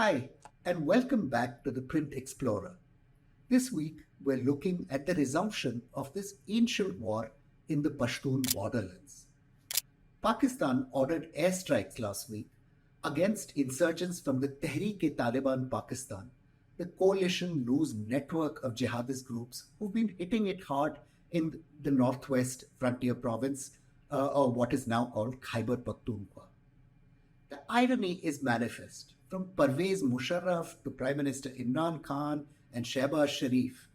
Hi, and welcome back to the Print Explorer. This week, we're looking at the resumption of this ancient war in the Pashtun borderlands. Pakistan ordered airstrikes last week against insurgents from the Tehreek-e-Taliban Pakistan, the coalition loose network of jihadist groups who've been hitting it hard in the northwest frontier province, or what is now called Khyber Pakhtunkhwa. The irony is manifest. From Pervez Musharraf to Prime Minister Imran Khan and Shehbaz Sharif,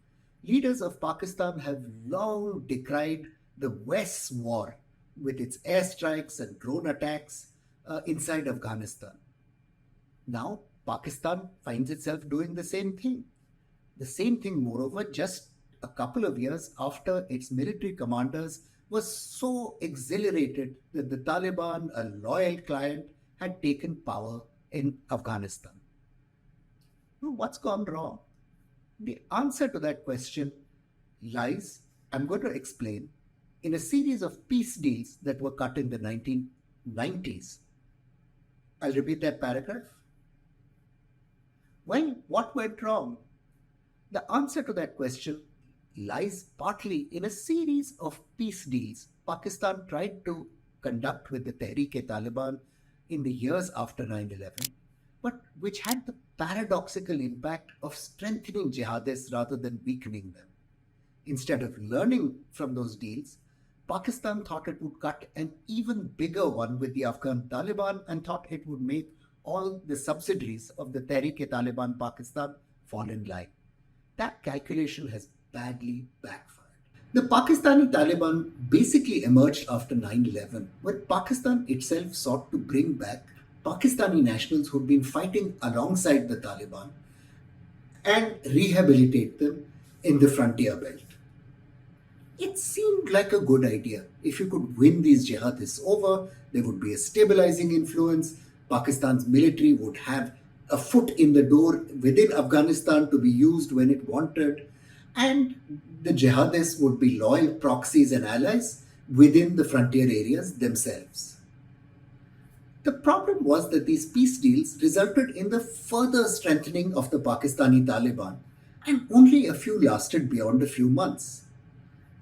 leaders of Pakistan have long decried the West's war with its airstrikes and drone attacks inside Afghanistan. Now, Pakistan finds itself doing the same thing. The same thing, moreover, just a couple of years after its military commanders were so exhilarated that the Taliban, a loyal client, had taken power in Afghanistan. What's gone wrong? The answer to that question lies, I'm going to explain, in a series of peace deals that were cut in the 1990s. I'll repeat that paragraph. Well, what went wrong? The answer to that question lies partly in a series of peace deals Pakistan tried to conduct with the Tehreek-e-Taliban in the years after 9/11, but which had the paradoxical impact of strengthening jihadists rather than weakening them. Instead of learning from those deals, Pakistan thought it would cut an even bigger one with the Afghan Taliban and thought it would make all the subsidiaries of the Tehreek-e-Taliban Pakistan fall in line. That calculation has badly backfired. The Pakistani Taliban basically emerged after 9/11, when Pakistan itself sought to bring back Pakistani nationals who'd been fighting alongside the Taliban and rehabilitate them in the frontier belt. It seemed like a good idea. If you could win these jihadists over, there would be a stabilizing influence. Pakistan's military would have a foot in the door within Afghanistan to be used when it wanted, and the jihadists would be loyal proxies and allies within the frontier areas themselves. The problem was that these peace deals resulted in the further strengthening of the Pakistani Taliban, and only a few lasted beyond a few months.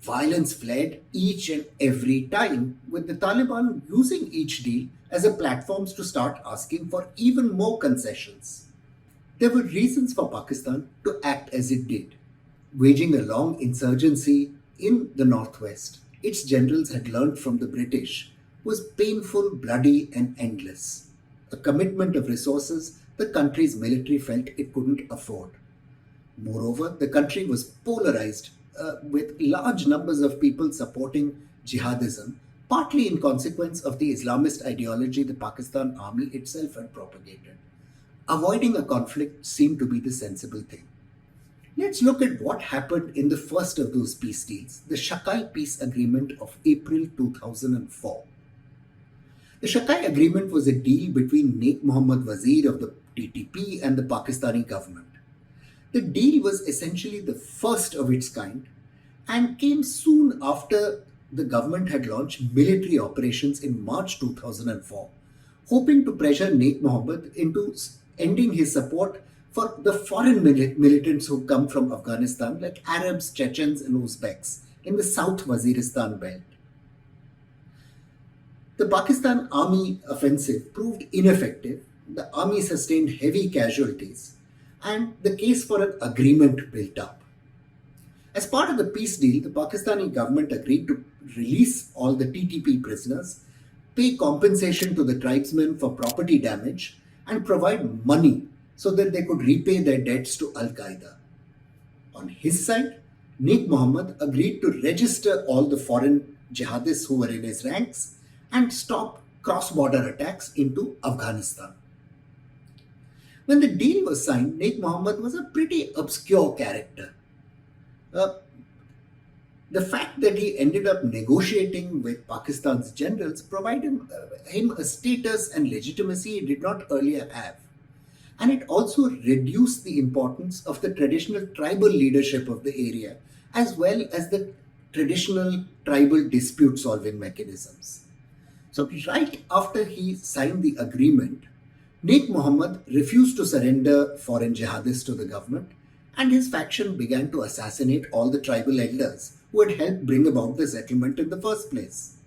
Violence fled each and every time, with the Taliban using each deal as a platform to start asking for even more concessions. There were reasons for Pakistan to act as it did. Waging a long insurgency in the northwest, its generals had learned from the British, was painful, bloody, and endless. A commitment of resources the country's military felt it couldn't afford. Moreover, the country was polarized with large numbers of people supporting jihadism, partly in consequence of the Islamist ideology the Pakistan army itself had propagated. Avoiding a conflict seemed to be the sensible thing. Let's look at what happened in the first of those peace deals, the Shakai Peace Agreement of April 2004. The Shakai Agreement was a deal between Sheikh Mohammed Wazir of the TTP and the Pakistani government. The deal was essentially the first of its kind and came soon after the government had launched military operations in March 2004, hoping to pressure Sheikh Mohammed into ending his support for the foreign militants who come from Afghanistan, like Arabs, Chechens, and Uzbeks in the South Waziristan belt. The Pakistan army offensive proved ineffective. The army sustained heavy casualties, and the case for an agreement built up. As part of the peace deal, the Pakistani government agreed to release all the TTP prisoners, pay compensation to the tribesmen for property damage, and provide money so that they could repay their debts to Al Qaeda. On his side, Sheikh Mohammed agreed to register all the foreign jihadists who were in his ranks and stop cross-border attacks into Afghanistan. When the deal was signed, Sheikh Mohammed was a pretty obscure character. The fact that he ended up negotiating with Pakistan's generals provided him a status and legitimacy he did not earlier have. And it also reduced the importance of the traditional tribal leadership of the area, as well as the traditional tribal dispute solving mechanisms. So, right after he signed the agreement, Naik Muhammad refused to surrender foreign jihadists to the government, and his faction began to assassinate all the tribal elders who had helped bring about the settlement in the first place.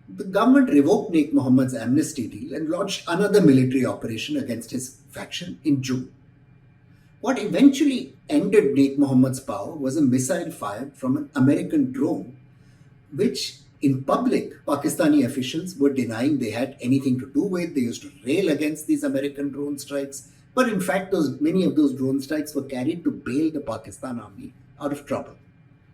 The government revoked Naik Muhammad's amnesty deal and launched another military operation against his faction in June. What eventually ended Naik Muhammad's power was a missile fired from an American drone, which in public, Pakistani officials were denying they had anything to do with. They used to rail against these American drone strikes. But in fact, many of those drone strikes were carried to bail the Pakistan army out of trouble.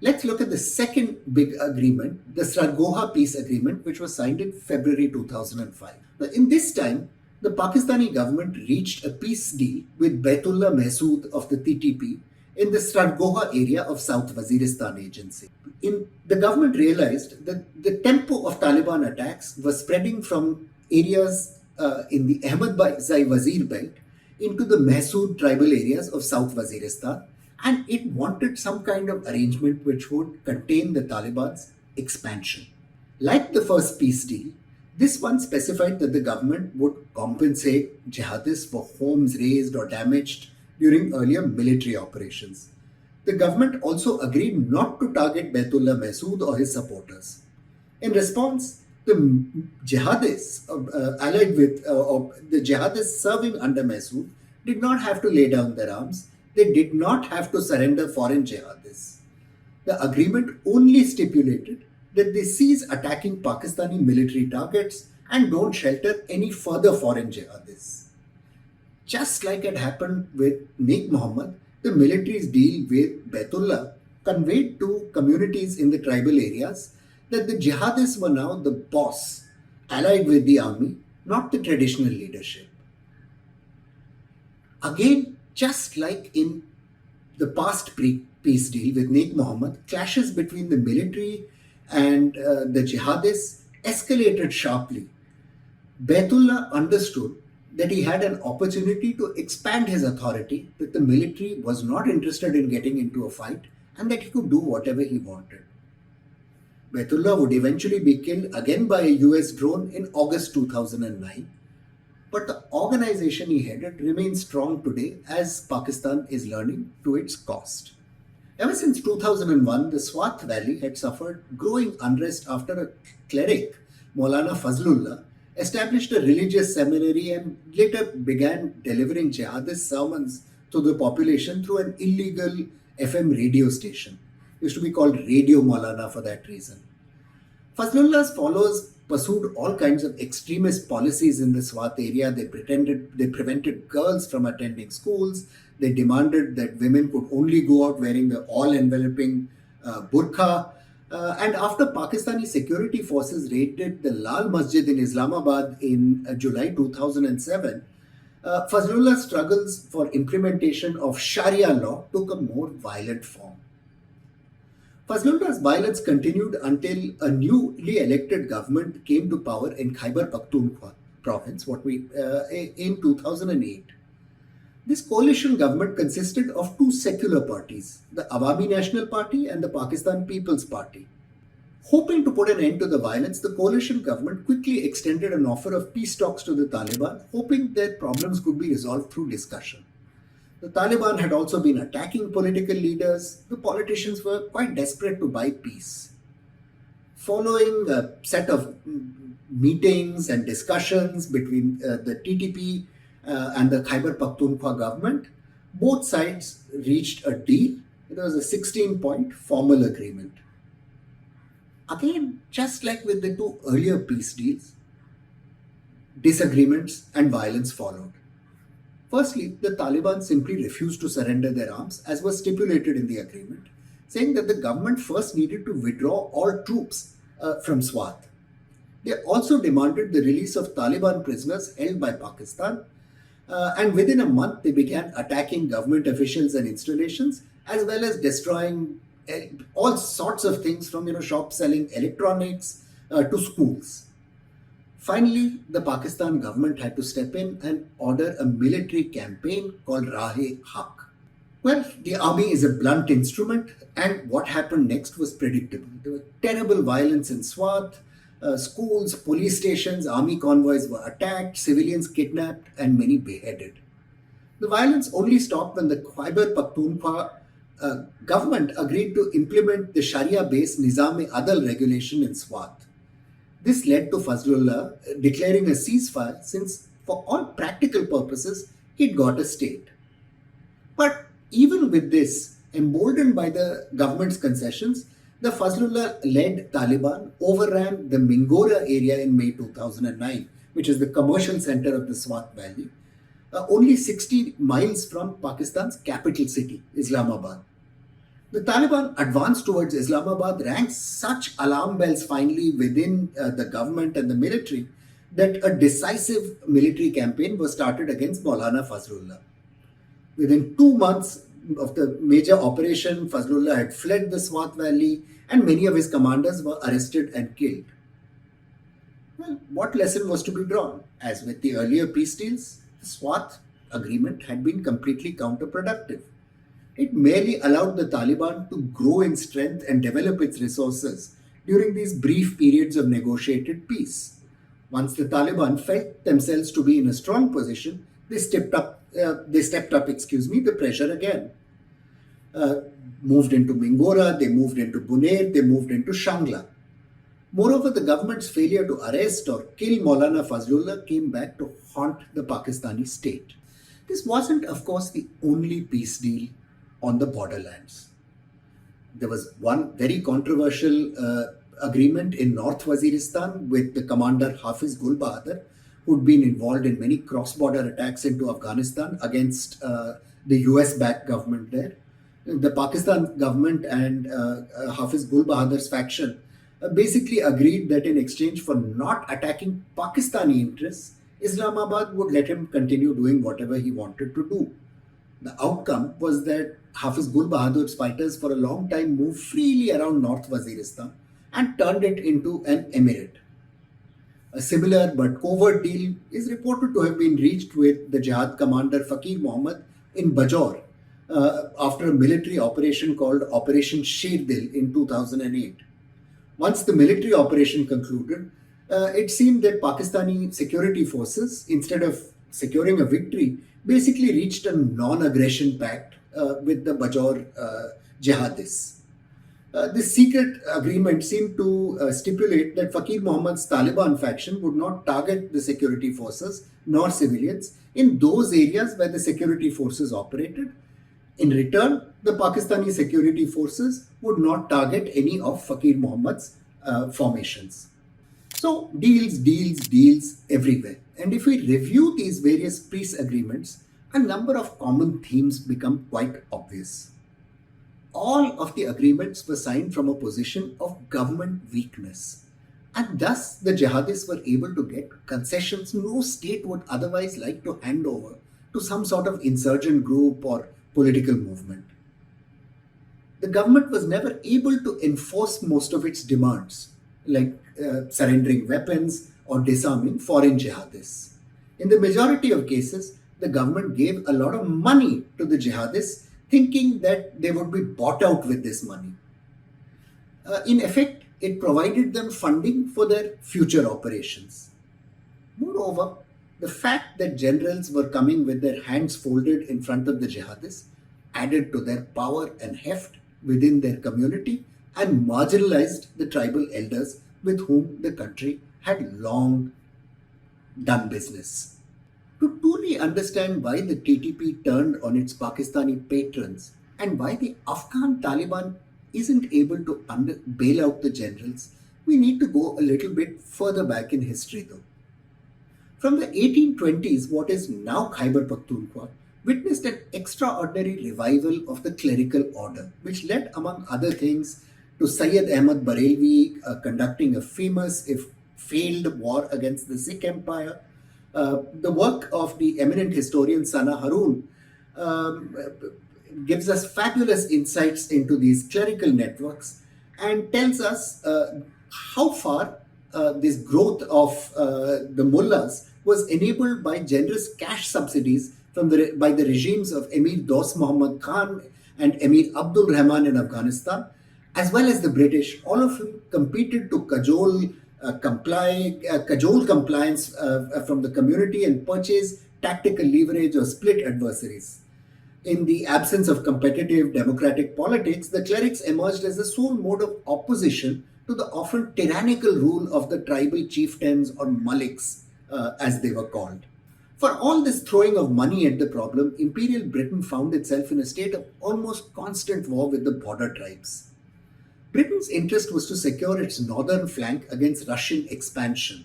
Let's look at the second big agreement, the Saroha Peace Agreement, which was signed in February 2005. Now, in this time, the Pakistani government reached a peace deal with Baitullah Mahsood of the TTP in the Saroha area of South Waziristan Agency. The government realized that the tempo of Taliban attacks was spreading from areas in the Ahmadzai Wazir belt into the Mahsood tribal areas of South Waziristan, and it wanted some kind of arrangement which would contain the Taliban's expansion. Like the first peace deal, this one specified that the government would compensate jihadists for homes razed or damaged during earlier military operations. The government also agreed not to target Baitullah Mahsood or his supporters. In response, the jihadists allied with or the jihadists serving under Mahsood did not have to lay down their arms. They did not have to surrender foreign jihadists. The agreement only stipulated that they cease attacking Pakistani military targets and don't shelter any further foreign jihadists. Just like had happened with Naik Muhammad, the military's deal with Baitullah conveyed to communities in the tribal areas that the jihadists were now the boss, allied with the army, not the traditional leadership. Again, just like in the past peace deal with Naik Muhammad, clashes between the military and the jihadists escalated sharply. Baitullah understood that he had an opportunity to expand his authority, that the military was not interested in getting into a fight, and that he could do whatever he wanted. Baitullah would eventually be killed again by a US drone in August 2009, but the organization he headed remains strong today as Pakistan is learning to its cost. Ever since 2001, the Swat Valley had suffered growing unrest after a cleric, Maulana Fazlullah, established a religious seminary and later began delivering jihadist sermons to the population through an illegal FM radio station. It used to be called Radio Maulana for that reason. Fazlullah's followers pursued all kinds of extremist policies in the Swat area. They prevented girls from attending schools. They demanded that women could only go out wearing the all-enveloping burqa. And after Pakistani security forces raided the Lal Masjid in Islamabad in July 2007, Fazlullah's struggles for implementation of Sharia law took a more violent form. Fazlullah's violence continued until a newly elected government came to power in Khyber Pakhtunkhwa province in 2008. This coalition government consisted of two secular parties, the Awami National Party and the Pakistan People's Party. Hoping to put an end to the violence, the coalition government quickly extended an offer of peace talks to the Taliban, hoping that problems could be resolved through discussion. The Taliban had also been attacking political leaders. The politicians were quite desperate to buy peace. Following a set of meetings and discussions between the TTP and the Khyber Pakhtunkhwa government, both sides reached a deal. It was a 16-point formal agreement. Again, just like with the two earlier peace deals, disagreements and violence followed. Firstly, the Taliban simply refused to surrender their arms as was stipulated in the agreement, saying that the government first needed to withdraw all troops from Swat. They also demanded the release of Taliban prisoners held by Pakistan, and within a month they began attacking government officials and installations, as well as destroying all sorts of things from shops selling electronics to schools. Finally, the Pakistan government had to step in and order a military campaign called Rahe-Haq. Well, the army is a blunt instrument, and what happened next was predictable. There was terrible violence in Swat. Schools, police stations, army convoys were attacked, civilians kidnapped, and many beheaded. The violence only stopped when the Khyber Pakhtunkhwa government agreed to implement the Sharia-based Nizam-e-Adal regulation in Swat. This led to Fazlullah declaring a ceasefire since, for all practical purposes, he'd got a state. But even with this, emboldened by the government's concessions, the Fazlullah led Taliban overran the Mingora area in May 2009, which is the commercial center of the Swat Valley, only 60 miles from Pakistan's capital city, Islamabad. The Taliban advance towards Islamabad rang such alarm bells finally within the government and the military that a decisive military campaign was started against Maulana Fazlullah. Within 2 months of the major operation, Fazlullah had fled the Swat Valley and many of his commanders were arrested and killed. Well, what lesson was to be drawn? As with the earlier peace deals, the Swat Agreement had been completely counterproductive. It merely allowed the Taliban to grow in strength and develop its resources during these brief periods of negotiated peace. Once the Taliban felt themselves to be in a strong position, they stepped up the pressure again. Moved into Mingora, they moved into Buner, they moved into Shangla. Moreover, the government's failure to arrest or kill Maulana Fazlullah came back to haunt the Pakistani state. This wasn't, of course, the only peace deal on the borderlands. There was one very controversial agreement in North Waziristan with the commander Hafiz Gul Bahadur, who'd been involved in many cross-border attacks into Afghanistan against the US-backed government there. The Pakistan government and Hafiz Gul Bahadur's faction basically agreed that in exchange for not attacking Pakistani interests, Islamabad would let him continue doing whatever he wanted to do. The outcome was that Hafiz Gul Bahadur's fighters for a long time moved freely around North Waziristan and turned it into an emirate. A similar but covert deal is reported to have been reached with the jihad commander Fakir Muhammad in Bajaur after a military operation called Operation Sherdil in 2008. Once the military operation concluded, it seemed that Pakistani security forces, instead of securing a victory, basically reached a non-aggression pact with the Bajaur jihadists. This secret agreement seemed to stipulate that Fakir Muhammad's Taliban faction would not target the security forces nor civilians in those areas where the security forces operated. In return, the Pakistani security forces would not target any of Fakir Muhammad's formations. So, deals everywhere. And if we review these various peace agreements, a number of common themes become quite obvious. All of the agreements were signed from a position of government weakness. And thus, the jihadists were able to get concessions no state would otherwise like to hand over to some sort of insurgent group or political movement. The government was never able to enforce most of its demands, like surrendering weapons or disarming foreign jihadists. In the majority of cases, the government gave a lot of money to the jihadists, thinking that they would be bought out with this money. In effect, it provided them funding for their future operations. Moreover, the fact that generals were coming with their hands folded in front of the jihadists added to their power and heft within their community and marginalized the tribal elders with whom the country had long done business. To truly understand why the TTP turned on its Pakistani patrons and why the Afghan Taliban isn't able to bail out the generals, we need to go a little bit further back in history though. From the 1820s, what is now Khyber Pakhtunkhwa witnessed an extraordinary revival of the clerical order, which led, among other things, to Syed Ahmad Barelvi conducting a famous, if failed, war against the Sikh Empire. The work of the eminent historian Sana Haroon gives us fabulous insights into these clerical networks and tells us how far this growth of the mullahs was enabled by generous cash subsidies by the regimes of Emir Dost Muhammad Khan and Emir Abdul Rahman in Afghanistan, as well as the British, all of whom competed to cajole cajole compliance from the community, and purchase tactical leverage or split adversaries. In the absence of competitive democratic politics, the clerics emerged as the sole mode of opposition to the often tyrannical rule of the tribal chieftains or maliks, as they were called. For all this throwing of money at the problem, Imperial Britain found itself in a state of almost constant war with the border tribes. Britain's interest was to secure its northern flank against Russian expansion.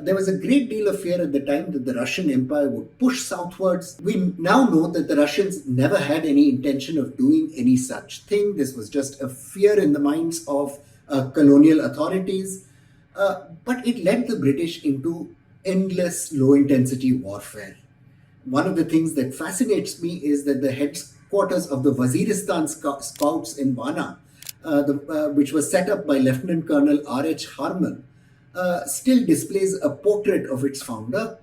There was a great deal of fear at the time that the Russian Empire would push southwards. We now know that the Russians never had any intention of doing any such thing. This was just a fear in the minds of colonial authorities. But it led the British into endless low intensity warfare. One of the things that fascinates me is that the headquarters of the Waziristan Scouts in Wana, which was set up by Lieutenant Colonel R.H. Harman, still displays a portrait of its founder.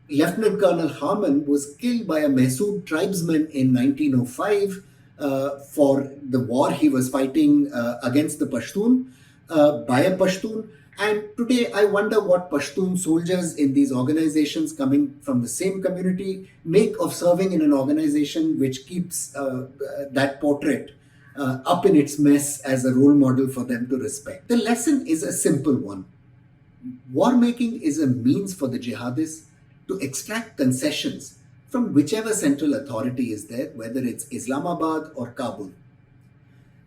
Lieutenant Colonel Harman was killed by a Mahsood tribesman in 1905 for the war he was fighting against the Pashtun, by a Pashtun. And today I wonder what Pashtun soldiers in these organizations coming from the same community make of serving in an organization which keeps that portrait up in its mess as a role model for them to respect. The lesson is a simple one. War making is a means for the jihadists to extract concessions from whichever central authority is there, whether it's Islamabad or Kabul.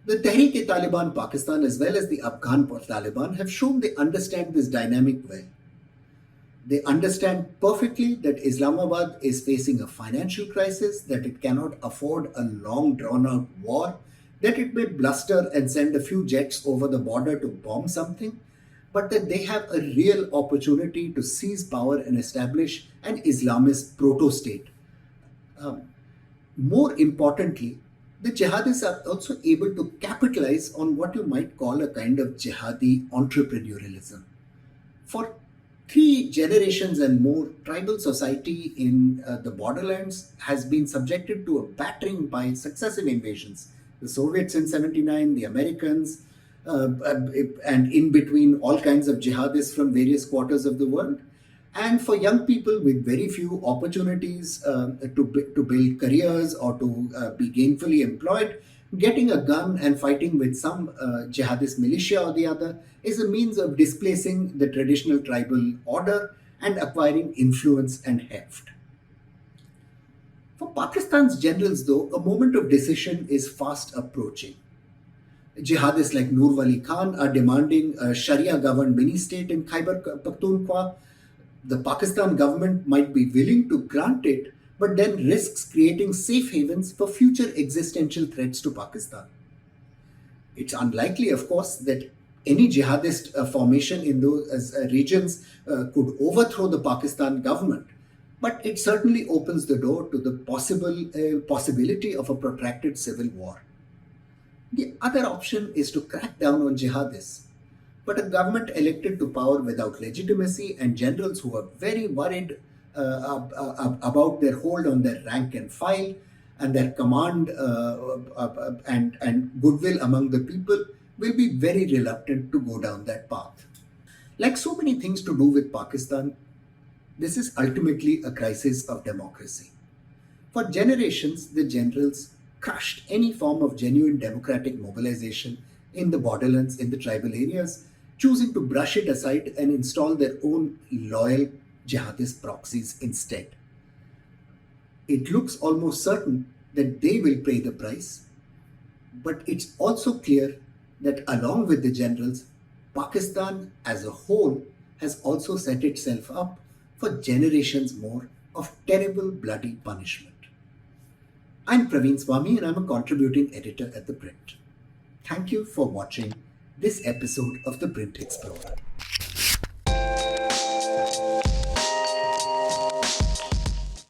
The Tehreek-e-Taliban Pakistan as well as the Afghan Taliban have shown they understand this dynamic well. They understand perfectly that Islamabad is facing a financial crisis, that it cannot afford a long drawn out war, that it may bluster and send a few jets over the border to bomb something, but that they have a real opportunity to seize power and establish an Islamist proto-state. More importantly, the jihadists are also able to capitalize on what you might call a kind of jihadi entrepreneurialism. For 3 generations and more, tribal society in the borderlands has been subjected to a battering by successive invasions. The Soviets in 79, the Americans, and in between all kinds of jihadists from various quarters of the world. And for young people with very few opportunities to build careers or to be gainfully employed, getting a gun and fighting with some jihadist militia or the other is a means of displacing the traditional tribal order and acquiring influence and heft. For Pakistan's generals, though, a moment of decision is fast approaching. Jihadists like Nur Wali Khan are demanding a Sharia-governed mini-state in Khyber Pakhtunkhwa. The Pakistan government might be willing to grant it, but then risks creating safe havens for future existential threats to Pakistan. It's unlikely, of course, that any jihadist formation in those regions could overthrow the Pakistan government, but it certainly opens the door to the possibility of a protracted civil war. The other option is to crack down on jihadists, but a government elected to power without legitimacy and generals who are very worried about their hold on their rank and file and their command and goodwill among the people will be very reluctant to go down that path. Like so many things to do with Pakistan, this is ultimately a crisis of democracy. For generations, the generals crushed any form of genuine democratic mobilization in the borderlands, in the tribal areas, choosing to brush it aside and install their own loyal jihadist proxies instead. It looks almost certain that they will pay the price, but it's also clear that along with the generals, Pakistan as a whole has also set itself up for generations more of terrible bloody punishment. I'm Praveen Swami and I'm a contributing editor at ThePrint. Thank you for watching this episode of The Print Explorer.